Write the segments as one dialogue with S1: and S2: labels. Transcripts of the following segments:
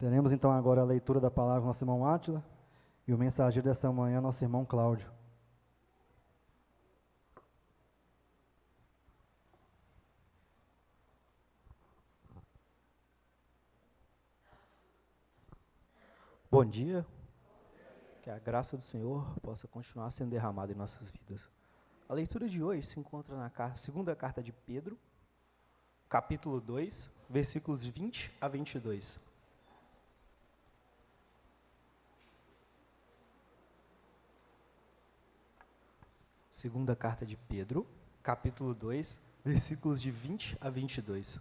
S1: Teremos então agora a leitura da palavra do nosso irmão Átila e o mensageiro dessa manhã, nosso irmão Cláudio.
S2: Bom dia, que a graça do Senhor possa continuar sendo derramada em nossas vidas. A leitura de hoje se encontra na segunda carta de Pedro, capítulo 2, versículos 20 a 22. Segunda carta de Pedro, capítulo 2, versículos de 20 a 22.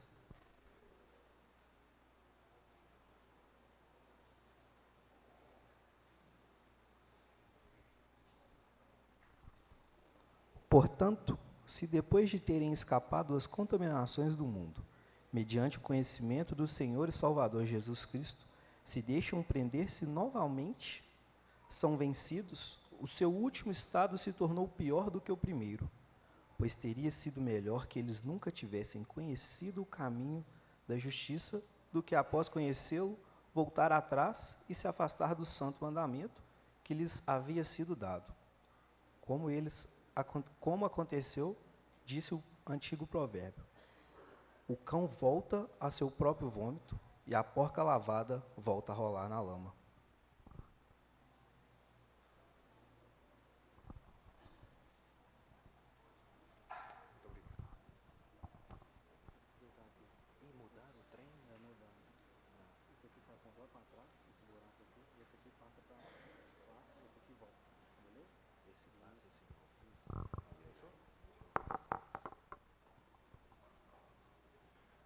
S2: Portanto, se depois de terem escapado das contaminações do mundo, mediante o conhecimento do Senhor e Salvador Jesus Cristo, se deixam prender-se novamente, são vencidos, o seu último estado se tornou pior do que o primeiro, pois teria sido melhor que eles nunca tivessem conhecido o caminho da justiça do que, após conhecê-lo, voltar atrás e se afastar do santo mandamento que lhes havia sido dado. Como aconteceu, disse o antigo provérbio: o cão volta a seu próprio vômito e a porca lavada volta a rolar na lama.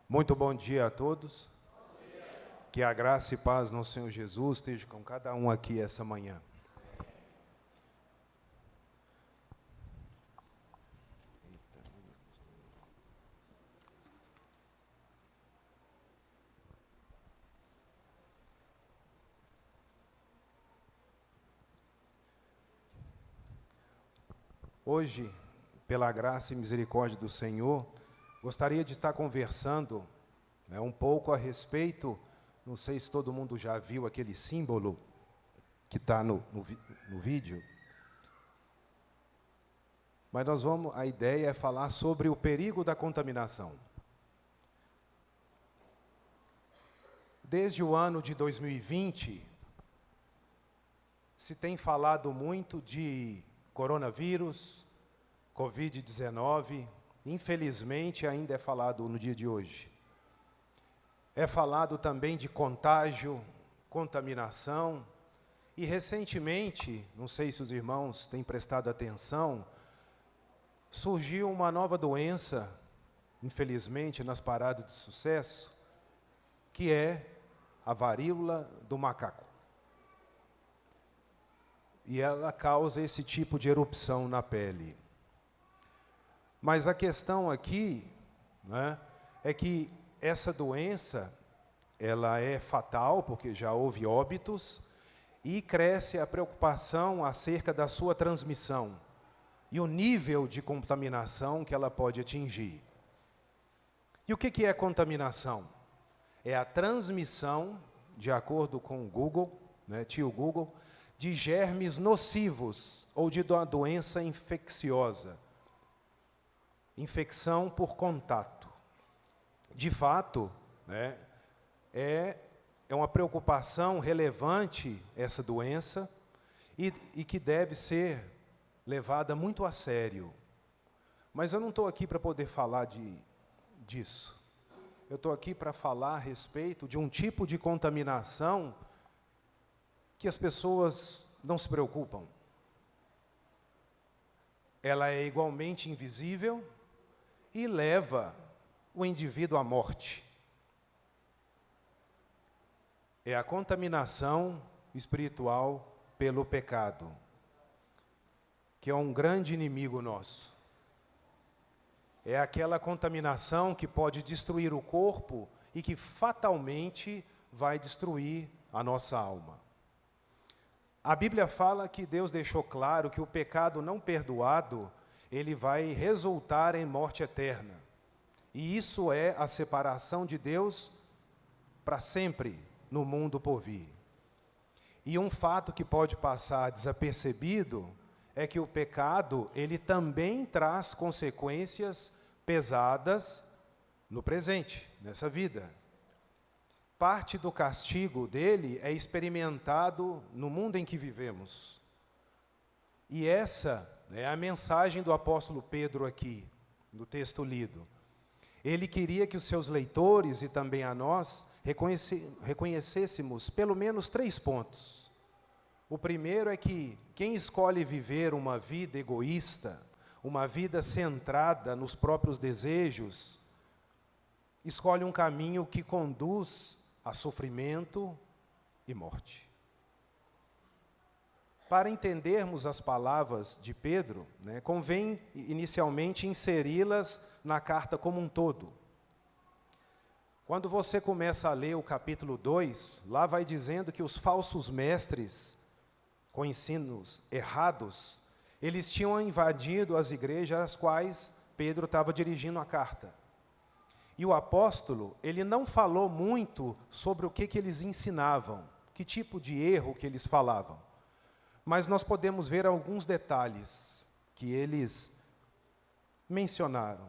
S3: Muito bom dia a todos. Que a graça e paz no Senhor Jesus esteja com cada um aqui essa manhã. Hoje, pela graça e misericórdia do Senhor, gostaria de estar conversando um pouco a respeito, não sei se todo mundo já viu aquele símbolo que está no vídeo, mas a ideia é falar sobre o perigo da contaminação. Desde o ano de 2020, se tem falado muito de coronavírus, Covid-19, infelizmente ainda é falado no dia de hoje. É falado também de contágio, contaminação, e recentemente, não sei se os irmãos têm prestado atenção, surgiu uma nova doença, infelizmente nas paradas de sucesso, que é a varíola do macaco. E ela causa esse tipo de erupção na pele. Mas a questão aqui, é que essa doença, ela é fatal, porque já houve óbitos, e cresce a preocupação acerca da sua transmissão e o nível de contaminação que ela pode atingir. E o que é contaminação? É a transmissão, de acordo com o Google, tio Google, de germes nocivos ou de uma doença infecciosa. Infecção por contato. De fato, é uma preocupação relevante essa doença e que deve ser levada muito a sério. Mas eu não estou aqui para poder falar disso. Eu estou aqui para falar a respeito de um tipo de contaminação que as pessoas não se preocupam. Ela é igualmente invisível e leva o indivíduo à morte. É a contaminação espiritual pelo pecado, que é um grande inimigo nosso. É aquela contaminação que pode destruir o corpo e que fatalmente vai destruir a nossa alma. A Bíblia fala que Deus deixou claro que o pecado não perdoado, ele vai resultar em morte eterna. E isso é a separação de Deus para sempre, no mundo por vir. E um fato que pode passar desapercebido é que o pecado, ele também traz consequências pesadas no presente, nessa vida. Parte do castigo dele é experimentado no mundo em que vivemos. E essa é a mensagem do apóstolo Pedro aqui, no texto lido. Ele queria que os seus leitores e também a nós reconhecêssemos pelo menos 3 pontos. O primeiro é que quem escolhe viver uma vida egoísta, uma vida centrada nos próprios desejos, escolhe um caminho que conduz a sofrimento e morte. Para entendermos as palavras de Pedro, convém inicialmente inseri-las na carta como um todo. Quando você começa a ler o capítulo 2, lá vai dizendo que os falsos mestres, com ensinos errados, eles tinham invadido as igrejas às quais Pedro estava dirigindo a carta. E o apóstolo, ele não falou muito sobre o que eles ensinavam, que tipo de erro que eles falavam. Mas nós podemos ver alguns detalhes que eles mencionaram.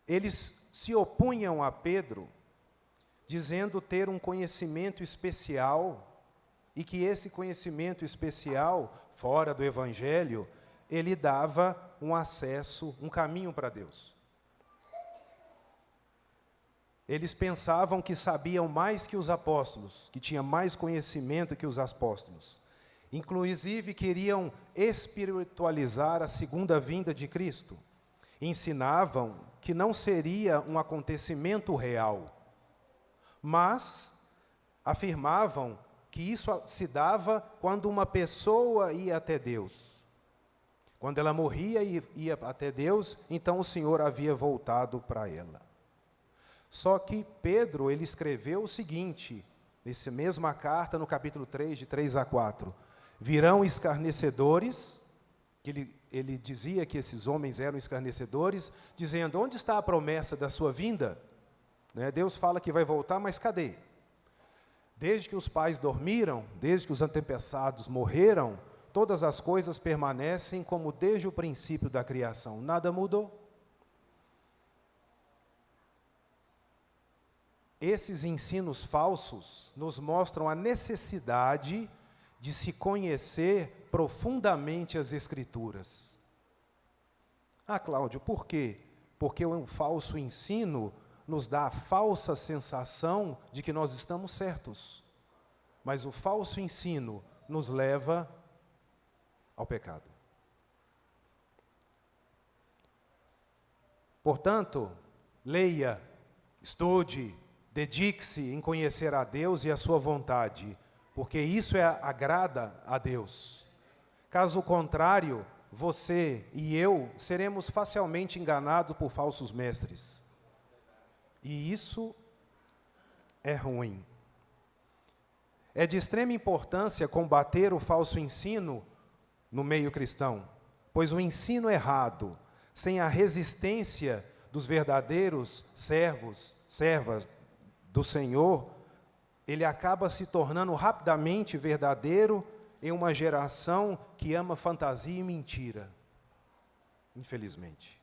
S3: Eles se opunham a Pedro, dizendo ter um conhecimento especial, e que esse conhecimento especial, fora do Evangelho, ele dava um acesso, um caminho para Deus. Eles pensavam que sabiam mais que os apóstolos, que tinham mais conhecimento que os apóstolos. Inclusive, queriam espiritualizar a segunda vinda de Cristo. Ensinavam que não seria um acontecimento real, mas afirmavam que isso se dava quando uma pessoa ia até Deus. Quando ela morria e ia até Deus, então o Senhor havia voltado para ela. Só que Pedro, ele escreveu o seguinte, nessa mesma carta, no capítulo 3, de 3 a 4. Virão escarnecedores, que ele dizia que esses homens eram escarnecedores, dizendo, onde está a promessa da sua vinda? Deus fala que vai voltar, mas cadê? Desde que os pais dormiram, desde que os antepassados morreram, todas as coisas permanecem como desde o princípio da criação. Nada mudou. Esses ensinos falsos nos mostram a necessidade de se conhecer profundamente as Escrituras. Ah, Cláudio, por quê? Porque um falso ensino nos dá a falsa sensação de que nós estamos certos. Mas o falso ensino nos leva ao pecado. Portanto, leia, estude, dedique-se em conhecer a Deus e a sua vontade, porque isso agrada a Deus. Caso contrário, você e eu seremos facilmente enganados por falsos mestres. E isso é ruim. É de extrema importância combater o falso ensino no meio cristão, pois o ensino errado, sem a resistência dos verdadeiros servas do Senhor, ele acaba se tornando rapidamente verdadeiro em uma geração que ama fantasia e mentira, infelizmente.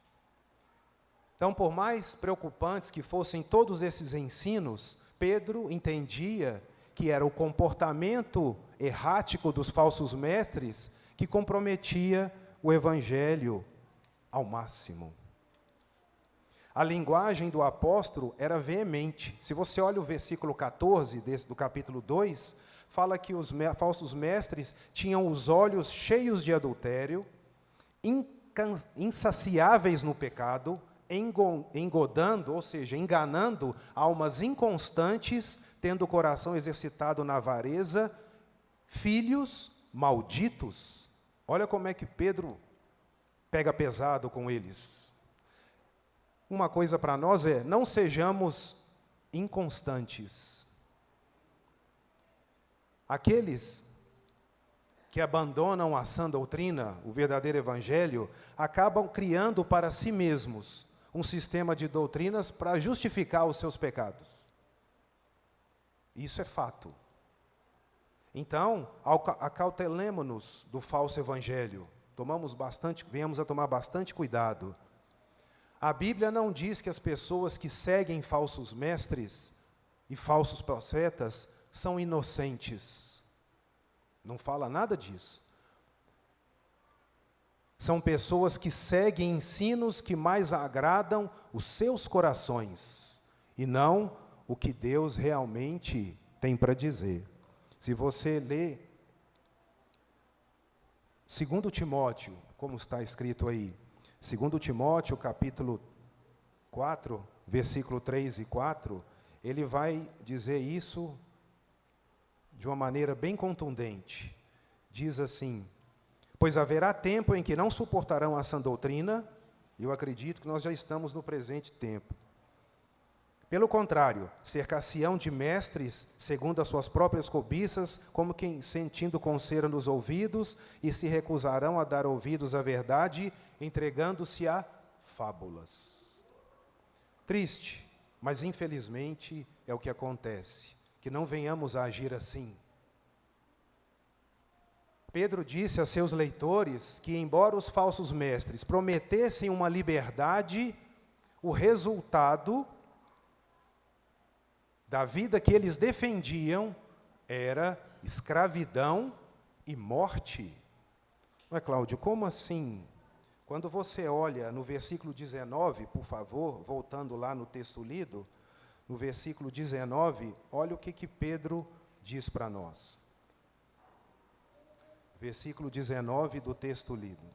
S3: Então, por mais preocupantes que fossem todos esses ensinos, Pedro entendia que era o comportamento errático dos falsos mestres que comprometia o Evangelho ao máximo. A linguagem do apóstolo era veemente. Se você olha o versículo 14 do capítulo 2, fala que os falsos mestres tinham os olhos cheios de adultério, insaciáveis no pecado, engodando, ou seja, enganando almas inconstantes, tendo o coração exercitado na avareza, filhos malditos. Olha como é que Pedro pega pesado com eles. Uma coisa para nós é, não sejamos inconstantes. Aqueles que abandonam a sã doutrina, o verdadeiro evangelho, acabam criando para si mesmos um sistema de doutrinas para justificar os seus pecados. Isso é fato. Então, acautelemo-nos do falso evangelho. Venhamos a tomar bastante cuidado. A Bíblia não diz que as pessoas que seguem falsos mestres e falsos profetas são inocentes. Não fala nada disso. São pessoas que seguem ensinos que mais agradam os seus corações e não o que Deus realmente tem para dizer. Se você ler 2 Timóteo, como está escrito aí, 2 Timóteo, capítulo 4, versículo 3 e 4, ele vai dizer isso de uma maneira bem contundente. Diz assim: pois haverá tempo em que não suportarão a sã doutrina, e eu acredito que nós já estamos no presente tempo. Pelo contrário, cercar-se-ão de mestres, segundo as suas próprias cobiças, como quem sentindo coceira nos ouvidos, e se recusarão a dar ouvidos à verdade, entregando-se a fábulas. Triste, mas infelizmente é o que acontece, que não venhamos a agir assim. Pedro disse a seus leitores que, embora os falsos mestres prometessem uma liberdade, o resultado da vida que eles defendiam era escravidão e morte. Não é, Cláudio? Como assim? Quando você olha no versículo 19, por favor, voltando lá no texto lido, no versículo 19, olha o que Pedro diz para nós. Versículo 19 do texto lido.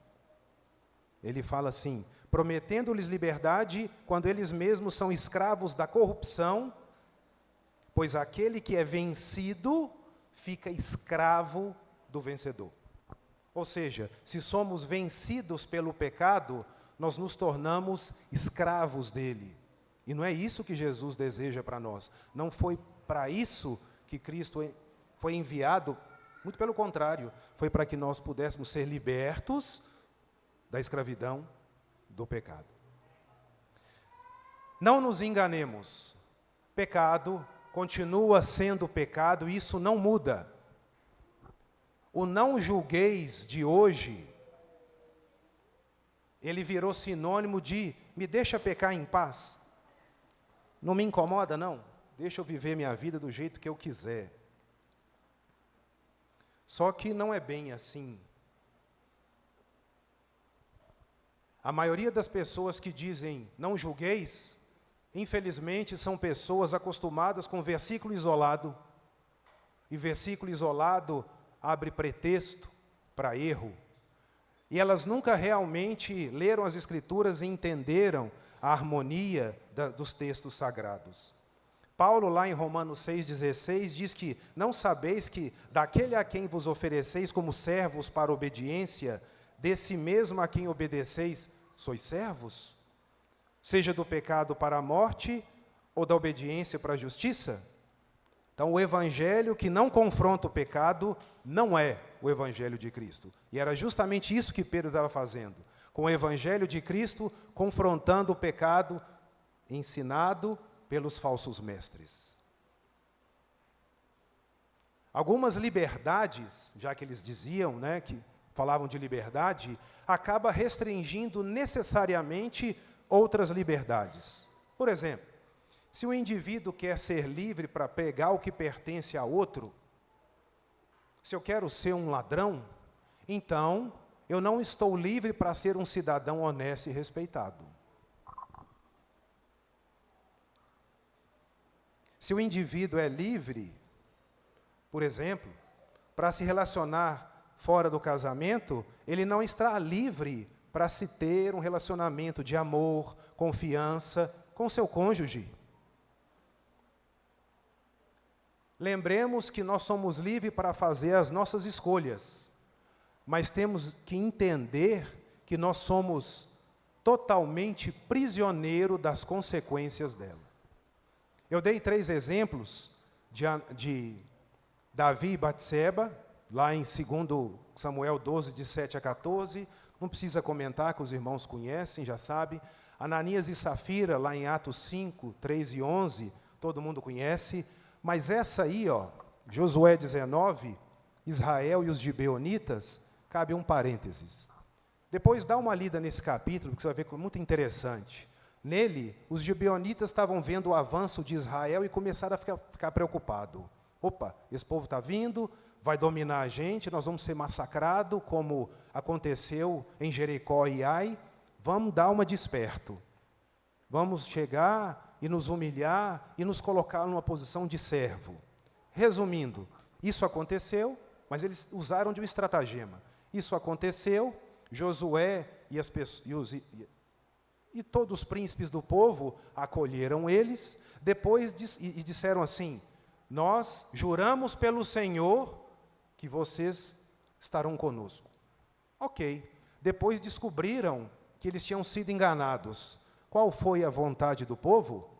S3: Ele fala assim: prometendo-lhes liberdade quando eles mesmos são escravos da corrupção, pois aquele que é vencido fica escravo do vencedor. Ou seja, se somos vencidos pelo pecado, nós nos tornamos escravos dele. E não é isso que Jesus deseja para nós. Não foi para isso que Cristo foi enviado, muito pelo contrário, foi para que nós pudéssemos ser libertos da escravidão do pecado. Não nos enganemos, pecado continua sendo pecado e isso não muda. O não julgueis de hoje, ele virou sinônimo de me deixa pecar em paz. Não me incomoda, não. Deixa eu viver minha vida do jeito que eu quiser. Só que não é bem assim. A maioria das pessoas que dizem não julgueis, infelizmente são pessoas acostumadas com versículo isolado. E versículo isolado abre pretexto para erro. E elas nunca realmente leram as Escrituras e entenderam a harmonia dos textos sagrados. Paulo, lá em Romanos 6,16, diz que não sabeis que daquele a quem vos ofereceis como servos para obediência, desse mesmo a quem obedeceis, sois servos? Seja do pecado para a morte ou da obediência para a justiça? Então, o evangelho que não confronta o pecado não é o evangelho de Cristo. E era justamente isso que Pedro estava fazendo, com o evangelho de Cristo, confrontando o pecado ensinado pelos falsos mestres. Algumas liberdades, já que eles diziam, que falavam de liberdade, acaba restringindo necessariamente outras liberdades. Por exemplo, se o indivíduo quer ser livre para pegar o que pertence a outro, se eu quero ser um ladrão, então eu não estou livre para ser um cidadão honesto e respeitado. Se o indivíduo é livre, por exemplo, para se relacionar fora do casamento, ele não está livre para se ter um relacionamento de amor, confiança com seu cônjuge. Lembremos que nós somos livres para fazer as nossas escolhas, mas temos que entender que nós somos totalmente prisioneiros das consequências dela. Eu dei 3 exemplos de Davi e Batseba, lá em 2 Samuel 12, de 7 a 14. Não precisa comentar, que os irmãos conhecem, já sabem. Ananias e Safira, lá em Atos 5, 3 e 11, todo mundo conhece. Mas essa aí, ó, Josué 19, Israel e os gibeonitas, cabe um parênteses. Depois dá uma lida nesse capítulo, que você vai ver que é muito interessante. Nele, os gibeonitas estavam vendo o avanço de Israel e começaram a ficar preocupados. Opa, esse povo está vindo, vai dominar a gente, nós vamos ser massacrados, como aconteceu em Jericó e Ai. Vamos dar uma desperto. Vamos chegar e nos humilhar e nos colocar numa posição de servo. Resumindo, isso aconteceu, mas eles usaram de um estratagema. Isso aconteceu, Josué e todos os príncipes do povo acolheram eles, depois e disseram assim: nós juramos pelo Senhor que vocês estarão conosco. Ok. Depois descobriram que eles tinham sido enganados. Qual foi a vontade do povo?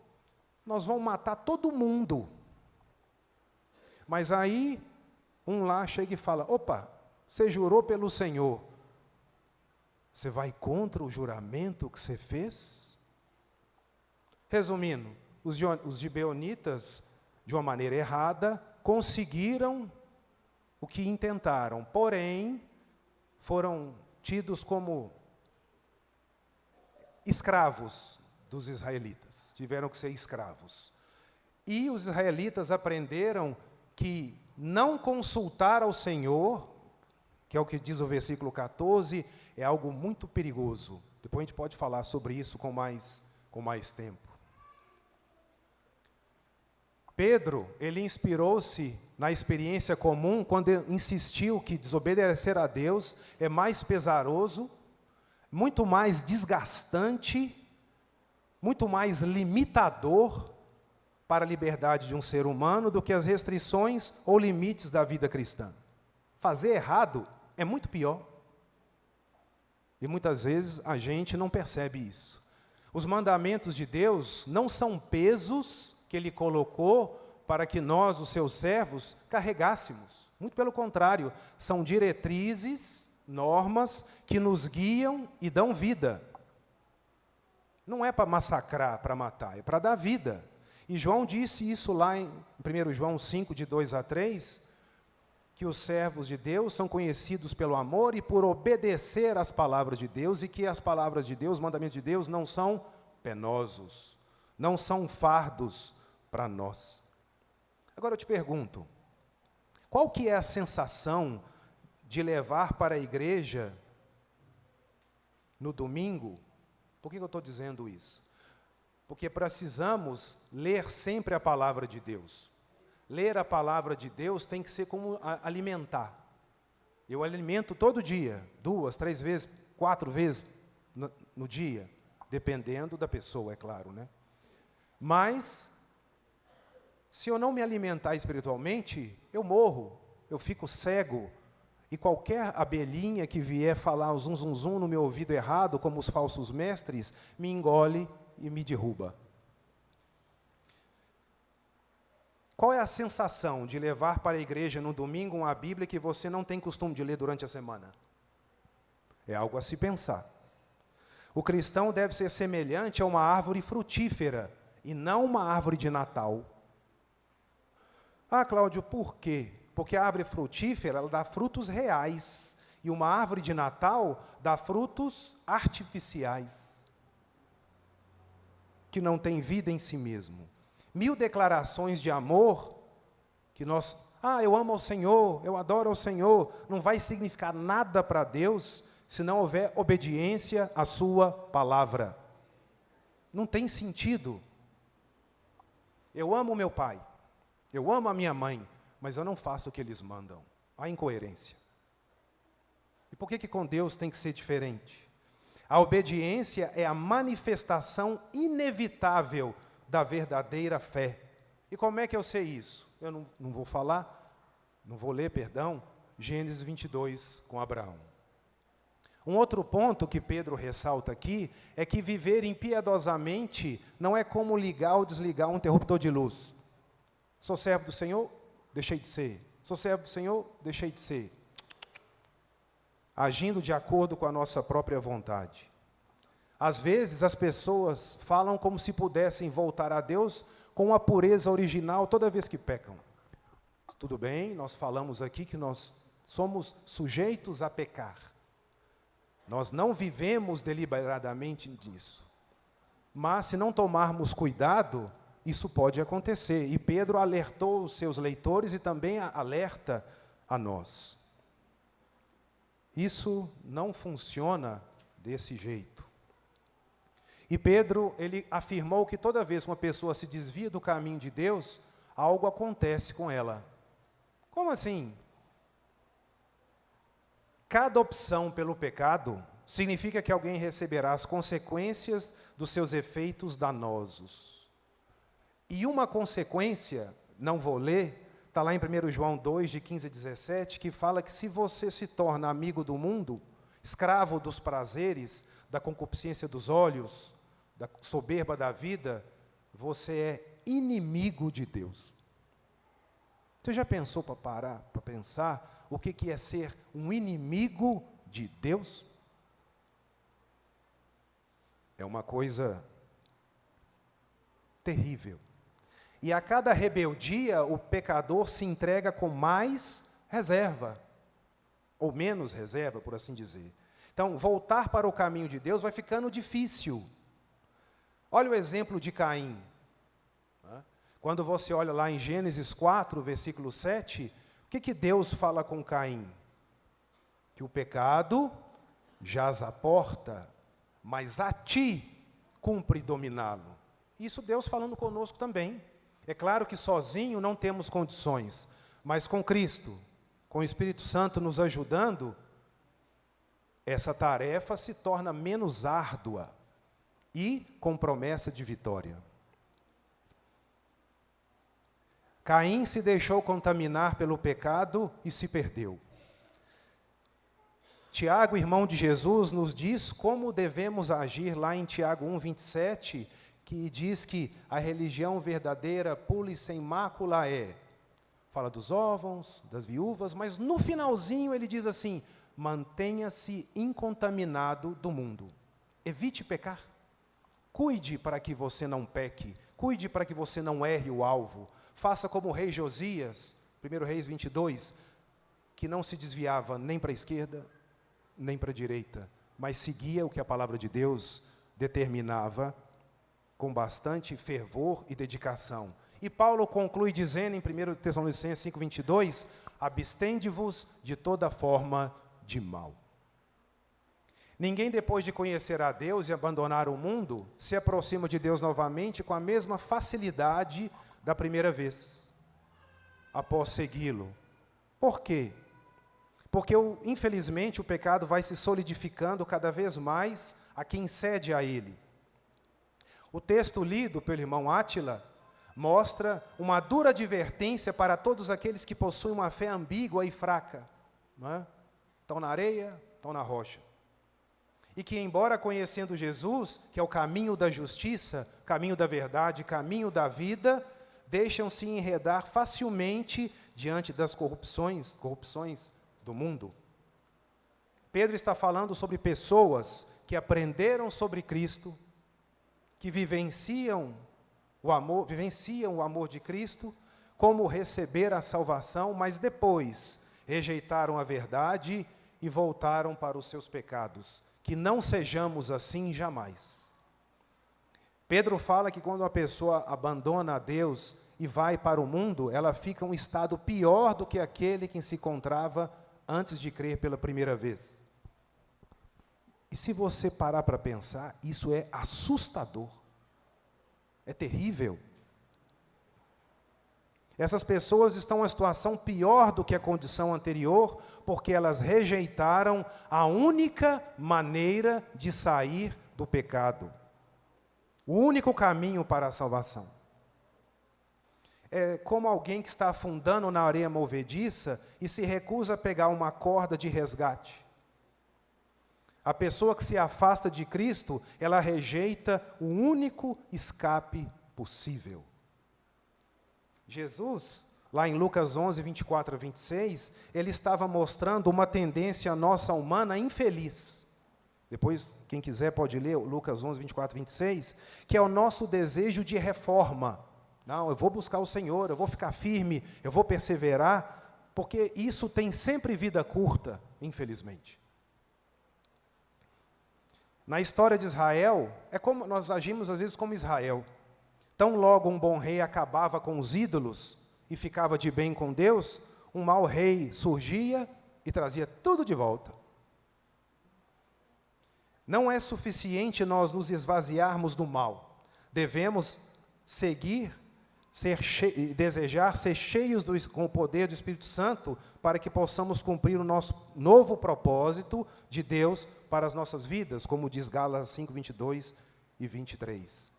S3: Nós vamos matar todo mundo. Mas aí, um lá chega e fala: opa, você jurou pelo Senhor. Você vai contra o juramento que você fez? Resumindo, os gibeonitas, de uma maneira errada, conseguiram o que intentaram, porém, foram tidos como escravos dos israelitas. Tiveram que ser escravos. E os israelitas aprenderam que não consultar ao Senhor, que é o que diz o versículo 14, é algo muito perigoso. Depois a gente pode falar sobre isso com mais tempo. Pedro, ele inspirou-se na experiência comum quando insistiu que desobedecer a Deus é mais pesaroso, muito mais desgastante, muito mais limitador para a liberdade de um ser humano do que as restrições ou limites da vida cristã. Fazer errado é muito pior. E muitas vezes a gente não percebe isso. Os mandamentos de Deus não são pesos que Ele colocou para que nós, os seus servos, carregássemos. Muito pelo contrário, são diretrizes, normas que nos guiam e dão vida. Não é para massacrar, para matar, é para dar vida. E João disse isso lá em 1 João 5, de 2 a 3, que os servos de Deus são conhecidos pelo amor e por obedecer às palavras de Deus, e que as palavras de Deus, os mandamentos de Deus, não são penosos, não são fardos para nós. Agora eu te pergunto, qual que é a sensação de levar para a igreja no domingo? Por que eu estou dizendo isso? Porque precisamos ler sempre a palavra de Deus. Ler a palavra de Deus tem que ser como alimentar. Eu alimento todo dia, 2, 3 vezes, 4 vezes no dia, dependendo da pessoa, é claro, né? Mas, se eu não me alimentar espiritualmente, eu morro, eu fico cego, e qualquer abelhinha que vier falar o zum, zum, zum no meu ouvido errado, como os falsos mestres, me engole e me derruba. Qual é a sensação de levar para a igreja no domingo uma Bíblia que você não tem costume de ler durante a semana? É algo a se pensar. O cristão deve ser semelhante a uma árvore frutífera e não uma árvore de Natal. Ah, Cláudio, por quê? Porque a árvore frutífera ela dá frutos reais e uma árvore de Natal dá frutos artificiais, que não tem vida em si mesmo. 1000 declarações de amor, que nós, eu amo ao Senhor, eu adoro ao Senhor, não vai significar nada para Deus, se não houver obediência à sua palavra. Não tem sentido. Eu amo meu pai, eu amo a minha mãe, mas eu não faço o que eles mandam. Há incoerência. E por que com Deus tem que ser diferente? A obediência é a manifestação inevitável da verdadeira fé. E como é que eu sei isso? Eu não vou ler, Gênesis 22 com Abraão. Um outro ponto que Pedro ressalta aqui é que viver impiedosamente não é como ligar ou desligar um interruptor de luz. Sou servo do Senhor, deixei de ser. Sou servo do Senhor, deixei de ser. Agindo de acordo com a nossa própria vontade. Às vezes as pessoas falam como se pudessem voltar a Deus com a pureza original toda vez que pecam. Tudo bem, nós falamos aqui que nós somos sujeitos a pecar. Nós não vivemos deliberadamente disso. Mas se não tomarmos cuidado, isso pode acontecer. E Pedro alertou os seus leitores e também alerta a nós. Isso não funciona desse jeito. E Pedro, ele afirmou que toda vez que uma pessoa se desvia do caminho de Deus, algo acontece com ela. Como assim? Cada opção pelo pecado significa que alguém receberá as consequências dos seus efeitos danosos. E uma consequência, não vou ler, está lá em 1 João 2, de 15 a 17, que fala que se você se torna amigo do mundo, escravo dos prazeres, da concupiscência dos olhos, da soberba da vida, você é inimigo de Deus. Você já pensou para parar, para pensar o que é ser um inimigo de Deus? É uma coisa terrível. E a cada rebeldia, o pecador se entrega com mais reserva, ou menos reserva, por assim dizer. Então, voltar para o caminho de Deus vai ficando difícil. Olha o exemplo de Caim. Quando você olha lá em Gênesis 4, versículo 7, o que Deus fala com Caim? Que o pecado jaz à porta, mas a ti cumpre dominá-lo. Isso Deus falando conosco também. É claro que sozinho não temos condições, mas com Cristo, com o Espírito Santo nos ajudando, essa tarefa se torna menos árdua e com promessa de vitória. Caim se deixou contaminar pelo pecado e se perdeu. Tiago, irmão de Jesus, nos diz como devemos agir lá em Tiago 1, 27, que diz que a religião verdadeira, pura e sem mácula é. Fala dos órfãos, das viúvas, mas no finalzinho ele diz assim, mantenha-se incontaminado do mundo. Evite pecar. Cuide para que você não peque. Cuide para que você não erre o alvo. Faça como o rei Josias, 1 Reis 22, que não se desviava nem para a esquerda, nem para a direita, mas seguia o que a palavra de Deus determinava com bastante fervor e dedicação. E Paulo conclui dizendo em 1 Tessalonicenses 5:22, abstende-vos de toda forma de mal. Ninguém, depois de conhecer a Deus e abandonar o mundo, se aproxima de Deus novamente com a mesma facilidade da primeira vez, após segui-lo. Por quê? Porque, infelizmente, o pecado vai se solidificando cada vez mais a quem cede a ele. O texto lido pelo irmão Átila mostra uma dura advertência para todos aqueles que possuem uma fé ambígua e fraca. Não é? Estão na areia, estão na rocha. E que, embora conhecendo Jesus, que é o caminho da justiça, caminho da verdade, caminho da vida, deixam-se enredar facilmente diante das corrupções do mundo. Pedro está falando sobre pessoas que aprenderam sobre Cristo, que vivenciam o amor de Cristo, como receber a salvação, mas depois rejeitaram a verdade e voltaram para os seus pecados. Que não sejamos assim jamais. Pedro fala que quando a pessoa abandona a Deus e vai para o mundo, ela fica em um estado pior do que aquele que se encontrava antes de crer pela primeira vez. E se você parar para pensar, isso é assustador. É terrível. Essas pessoas estão em uma situação pior do que a condição anterior, porque elas rejeitaram a única maneira de sair do pecado. O único caminho para a salvação. É como alguém que está afundando na areia movediça e se recusa a pegar uma corda de resgate. A pessoa que se afasta de Cristo, ela rejeita o único escape possível. Jesus, lá em Lucas 11, 24 a 26, ele estava mostrando uma tendência nossa humana infeliz. Depois, quem quiser pode ler Lucas 11, 24 a 26, que é o nosso desejo de reforma. Não, eu vou buscar o Senhor, eu vou ficar firme, eu vou perseverar, porque isso tem sempre vida curta, infelizmente. Na história de Israel, é como nós agimos às vezes como Israel. Tão logo um bom rei acabava com os ídolos e ficava de bem com Deus, um mau rei surgia e trazia tudo de volta. Não é suficiente nós nos esvaziarmos do mal. Devemos desejar ser cheios com o poder do Espírito Santo para que possamos cumprir o nosso novo propósito de Deus para as nossas vidas, como diz Gálatas 5, 22 e 23.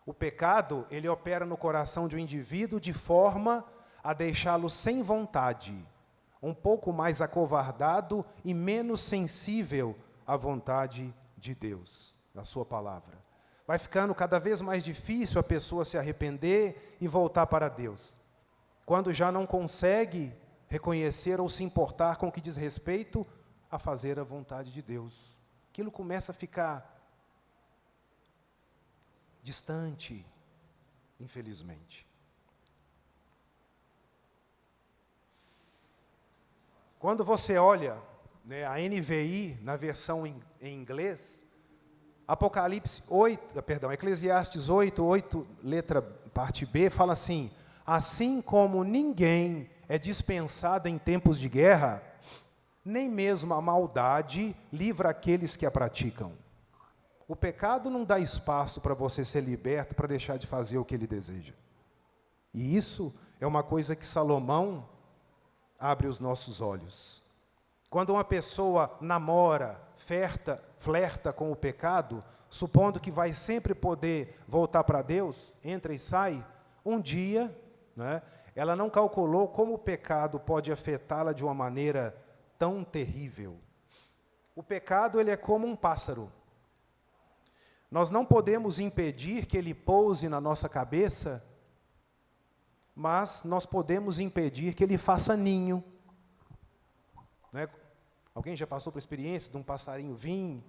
S3: O pecado, ele opera no coração de um indivíduo de forma a deixá-lo sem vontade, um pouco mais acovardado e menos sensível à vontade de Deus, da sua palavra. Vai ficando cada vez mais difícil a pessoa se arrepender e voltar para Deus, quando já não consegue reconhecer ou se importar com o que diz respeito a fazer a vontade de Deus. Aquilo começa a ficar distante, infelizmente. Quando você olha, né, a NVI, na versão em inglês, Eclesiastes 8, letra parte B, fala assim: assim como ninguém é dispensado em tempos de guerra, nem mesmo a maldade livra aqueles que a praticam. O pecado não dá espaço para você ser liberto, para deixar de fazer o que ele deseja. E isso é uma coisa que Salomão abre os nossos olhos. Quando uma pessoa namora, flerta com o pecado, supondo que vai sempre poder voltar para Deus, entra e sai, um dia, né, ela não calculou como o pecado pode afetá-la de uma maneira tão terrível. O pecado, ele é como um pássaro. Nós não podemos impedir que ele pouse na nossa cabeça, mas nós podemos impedir que ele faça ninho. Né? Alguém já passou por experiência de um passarinho vir,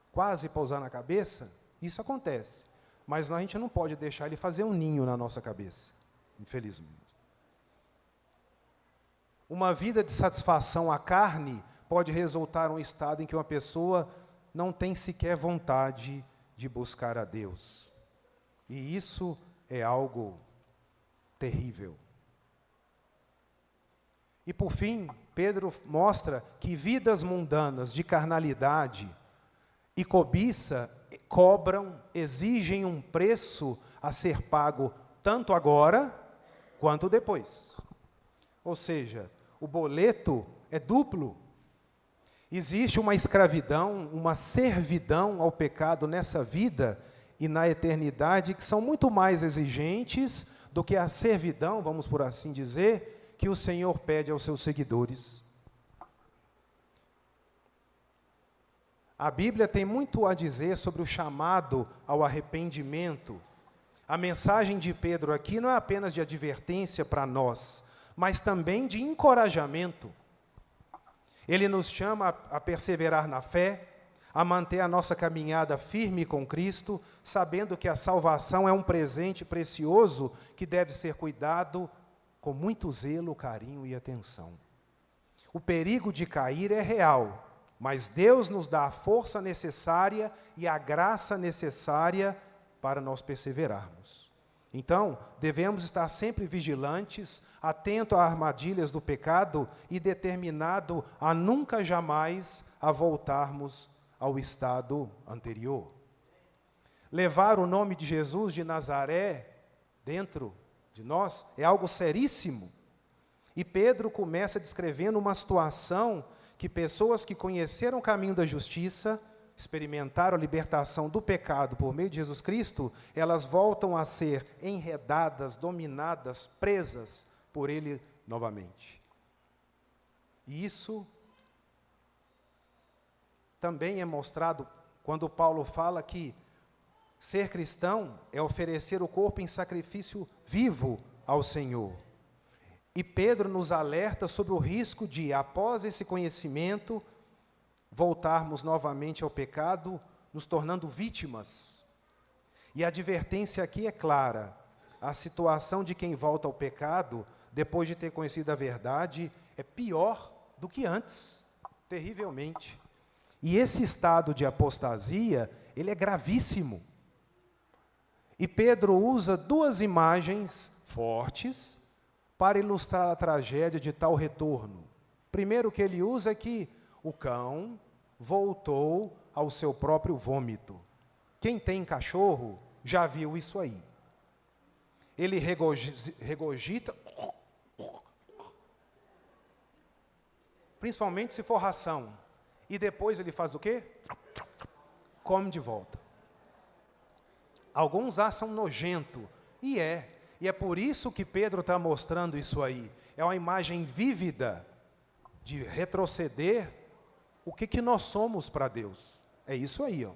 S3: quase pousar na cabeça? Isso acontece. Mas a gente não pode deixar ele fazer um ninho na nossa cabeça, infelizmente. Uma vida de satisfação à carne pode resultar em um estado em que uma pessoa não tem sequer vontade de buscar a Deus. E isso é algo terrível. E por fim, Pedro mostra que vidas mundanas de carnalidade e cobiça cobram, exigem um preço a ser pago tanto agora quanto depois. Ou seja, o boleto é duplo. Existe uma escravidão, uma servidão ao pecado nessa vida e na eternidade que são muito mais exigentes do que a servidão, vamos por assim dizer, que o Senhor pede aos seus seguidores. A Bíblia tem muito a dizer sobre o chamado ao arrependimento. A mensagem de Pedro aqui não é apenas de advertência para nós, mas também de encorajamento. Ele nos chama a perseverar na fé, a manter a nossa caminhada firme com Cristo, sabendo que a salvação é um presente precioso que deve ser cuidado com muito zelo, carinho e atenção. O perigo de cair é real, mas Deus nos dá a força necessária e a graça necessária para nós perseverarmos. Então, devemos estar sempre vigilantes, atento a armadilhas do pecado e determinado a nunca jamais a voltarmos ao estado anterior. Levar o nome de Jesus de Nazaré dentro de nós é algo seríssimo. E Pedro começa descrevendo uma situação que pessoas que conheceram o caminho da justiça, experimentaram a libertação do pecado por meio de Jesus Cristo, elas voltam a ser enredadas, dominadas, presas por Ele novamente. E isso também é mostrado quando Paulo fala que ser cristão é oferecer o corpo em sacrifício vivo ao Senhor. E Pedro nos alerta sobre o risco de, após esse conhecimento, voltarmos novamente ao pecado, nos tornando vítimas. E a advertência aqui é clara: a situação de quem volta ao pecado, depois de ter conhecido a verdade, é pior do que antes, terrivelmente. E esse estado de apostasia, ele é gravíssimo. E Pedro usa duas imagens fortes para ilustrar a tragédia de tal retorno. Primeiro que ele usa é que o cão voltou ao seu próprio vômito. Quem tem cachorro já viu isso aí. Ele regurgita, principalmente se for ração. E depois ele faz o quê? Come de volta. Alguns acham nojento, e é por isso que Pedro está mostrando isso aí. É uma imagem vívida de retroceder o que nós somos para Deus. É isso aí, ó.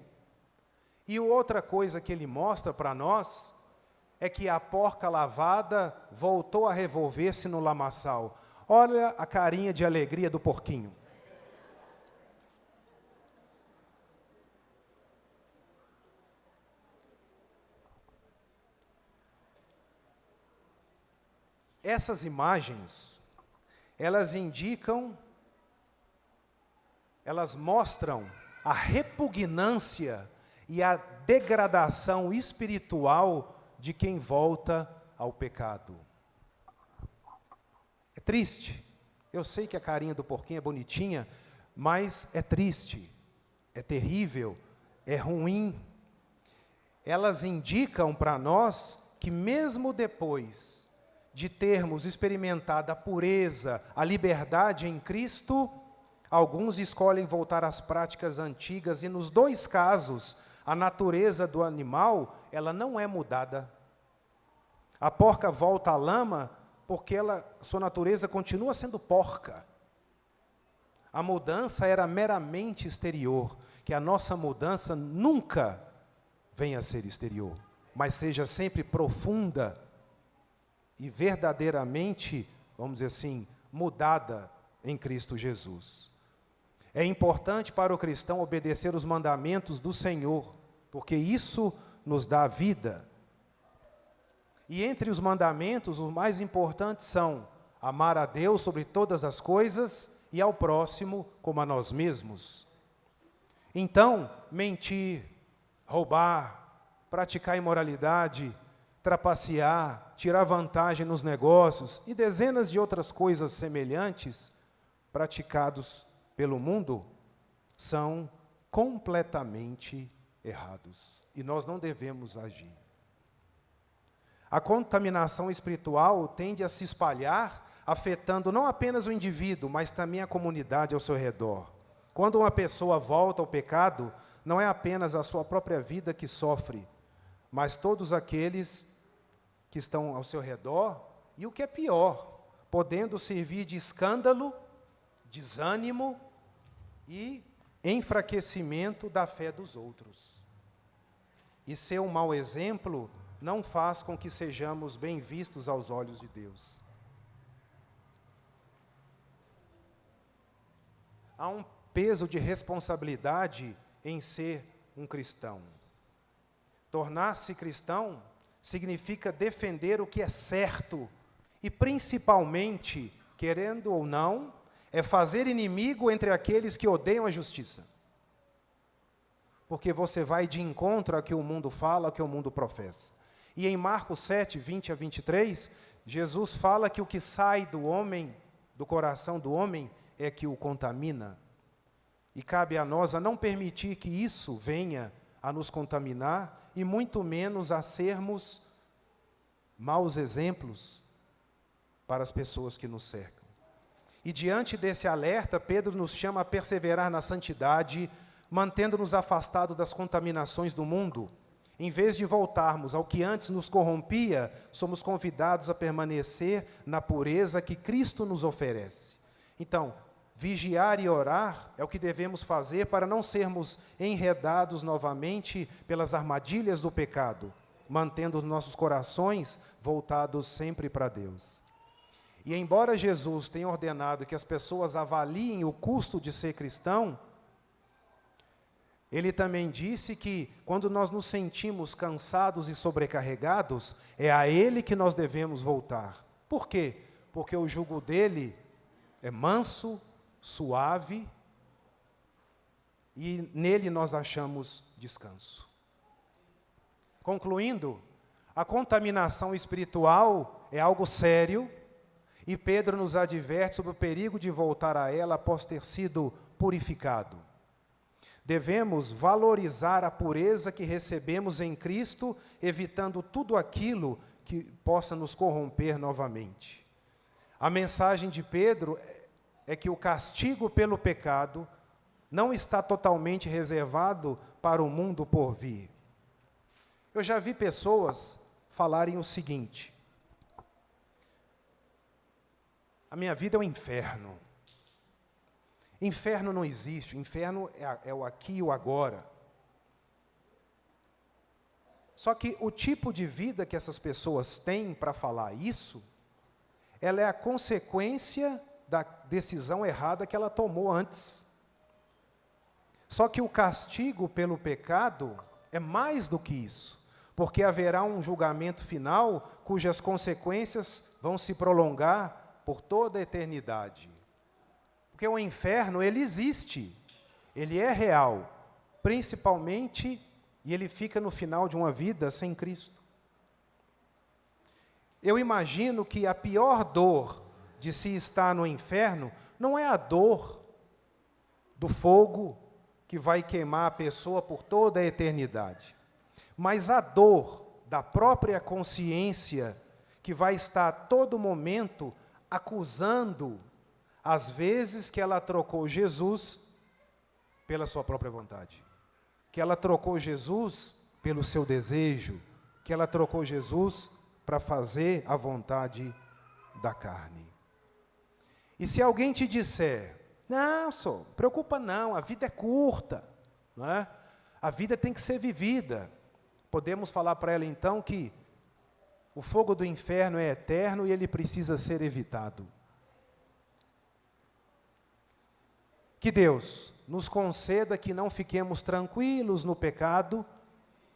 S3: E outra coisa que ele mostra para nós é que a porca lavada voltou a revolver-se no lamaçal. Olha a carinha de alegria do porquinho. Essas imagens, elas mostram a repugnância e a degradação espiritual de quem volta ao pecado. É triste. Eu sei que a carinha do porquinho é bonitinha, mas é triste, é terrível, é ruim. Elas indicam para nós que mesmo depois de termos experimentado a pureza, a liberdade em Cristo, alguns escolhem voltar às práticas antigas, e nos dois casos, a natureza do animal, ela não é mudada. A porca volta à lama porque sua natureza continua sendo porca. A mudança era meramente exterior, que a nossa mudança nunca venha a ser exterior, mas seja sempre profunda e verdadeiramente, vamos dizer assim, mudada em Cristo Jesus. É importante para o cristão obedecer os mandamentos do Senhor, porque isso nos dá vida. E entre os mandamentos, os mais importantes são amar a Deus sobre todas as coisas e ao próximo como a nós mesmos. Então, mentir, roubar, praticar imoralidade, trapacear, tirar vantagem nos negócios e dezenas de outras coisas semelhantes praticados pelo mundo são completamente errados. E nós não devemos agir. A contaminação espiritual tende a se espalhar, afetando não apenas o indivíduo, mas também a comunidade ao seu redor. Quando uma pessoa volta ao pecado, não é apenas a sua própria vida que sofre, mas todos aqueles que estão ao seu redor, e o que é pior, podendo servir de escândalo, desânimo e enfraquecimento da fé dos outros. E ser um mau exemplo não faz com que sejamos bem vistos aos olhos de Deus. Há um peso de responsabilidade em ser um cristão. Tornar-se cristão significa defender o que é certo e, principalmente, querendo ou não, é fazer inimigo entre aqueles que odeiam a justiça. Porque você vai de encontro ao que o mundo fala, ao que o mundo professa. E em Marcos 7, 20 a 23, Jesus fala que o que sai do homem, do coração do homem, é que o contamina. E cabe a nós a não permitir que isso venha a nos contaminar, e muito menos a sermos maus exemplos para as pessoas que nos cercam. E diante desse alerta, Pedro nos chama a perseverar na santidade, mantendo-nos afastados das contaminações do mundo. Em vez de voltarmos ao que antes nos corrompia, somos convidados a permanecer na pureza que Cristo nos oferece. Então, vigiar e orar é o que devemos fazer para não sermos enredados novamente pelas armadilhas do pecado, mantendo nossos corações voltados sempre para Deus. E embora Jesus tenha ordenado que as pessoas avaliem o custo de ser cristão, Ele também disse que quando nós nos sentimos cansados e sobrecarregados, é a Ele que nós devemos voltar. Por quê? Porque o jugo dele é manso, suave, e nele nós achamos descanso. Concluindo, a contaminação espiritual é algo sério, e Pedro nos adverte sobre o perigo de voltar a ela após ter sido purificado. Devemos valorizar a pureza que recebemos em Cristo, evitando tudo aquilo que possa nos corromper novamente. A mensagem de Pedro é que o castigo pelo pecado não está totalmente reservado para o mundo por vir. Eu já vi pessoas falarem o seguinte: a minha vida é um inferno. Inferno não existe, inferno é o aqui e o agora. Só que o tipo de vida que essas pessoas têm para falar isso, ela é a consequência da decisão errada que ela tomou antes. Só que o castigo pelo pecado é mais do que isso, porque haverá um julgamento final cujas consequências vão se prolongar por toda a eternidade. Porque o inferno, ele existe, ele é real, principalmente, e ele fica no final de uma vida sem Cristo. Eu imagino que a pior dor de se estar no inferno não é a dor do fogo que vai queimar a pessoa por toda a eternidade, mas a dor da própria consciência que vai estar a todo momento acusando as vezes que ela trocou Jesus pela sua própria vontade, que ela trocou Jesus pelo seu desejo, que ela trocou Jesus para fazer a vontade da carne. E se alguém te disser: não, só, preocupa não, a vida é curta, não é? A vida tem que ser vivida, podemos falar para ela então que o fogo do inferno é eterno e ele precisa ser evitado. Que Deus nos conceda que não fiquemos tranquilos no pecado,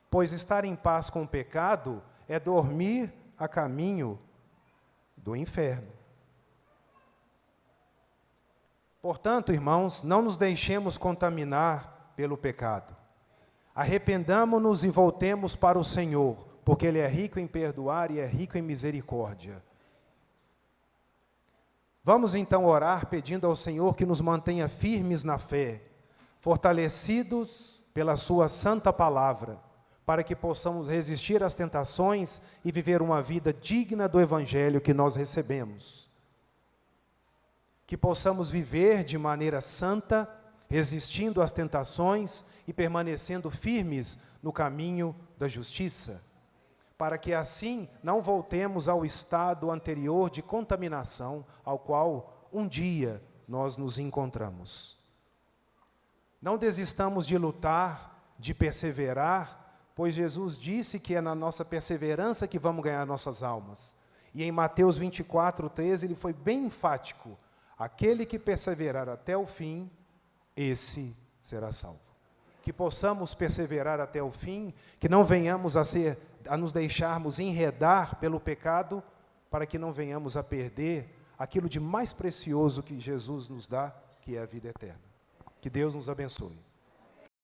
S3: pois estar em paz com o pecado é dormir a caminho do inferno. Portanto, irmãos, não nos deixemos contaminar pelo pecado. Arrependamo-nos e voltemos para o Senhor, porque Ele é rico em perdoar e é rico em misericórdia. Vamos então orar pedindo ao Senhor que nos mantenha firmes na fé, fortalecidos pela sua santa palavra, para que possamos resistir às tentações e viver uma vida digna do Evangelho que nós recebemos. Que possamos viver de maneira santa, resistindo às tentações e permanecendo firmes no caminho da justiça, para que assim não voltemos ao estado anterior de contaminação ao qual um dia nós nos encontramos. Não desistamos de lutar, de perseverar, pois Jesus disse que é na nossa perseverança que vamos ganhar nossas almas. E em Mateus 24:13 ele foi bem enfático: aquele que perseverar até o fim, esse será salvo. Que possamos perseverar até o fim, que não venhamos a nos deixarmos enredar pelo pecado, para que não venhamos a perder aquilo de mais precioso que Jesus nos dá, que é a vida eterna. Que Deus nos abençoe.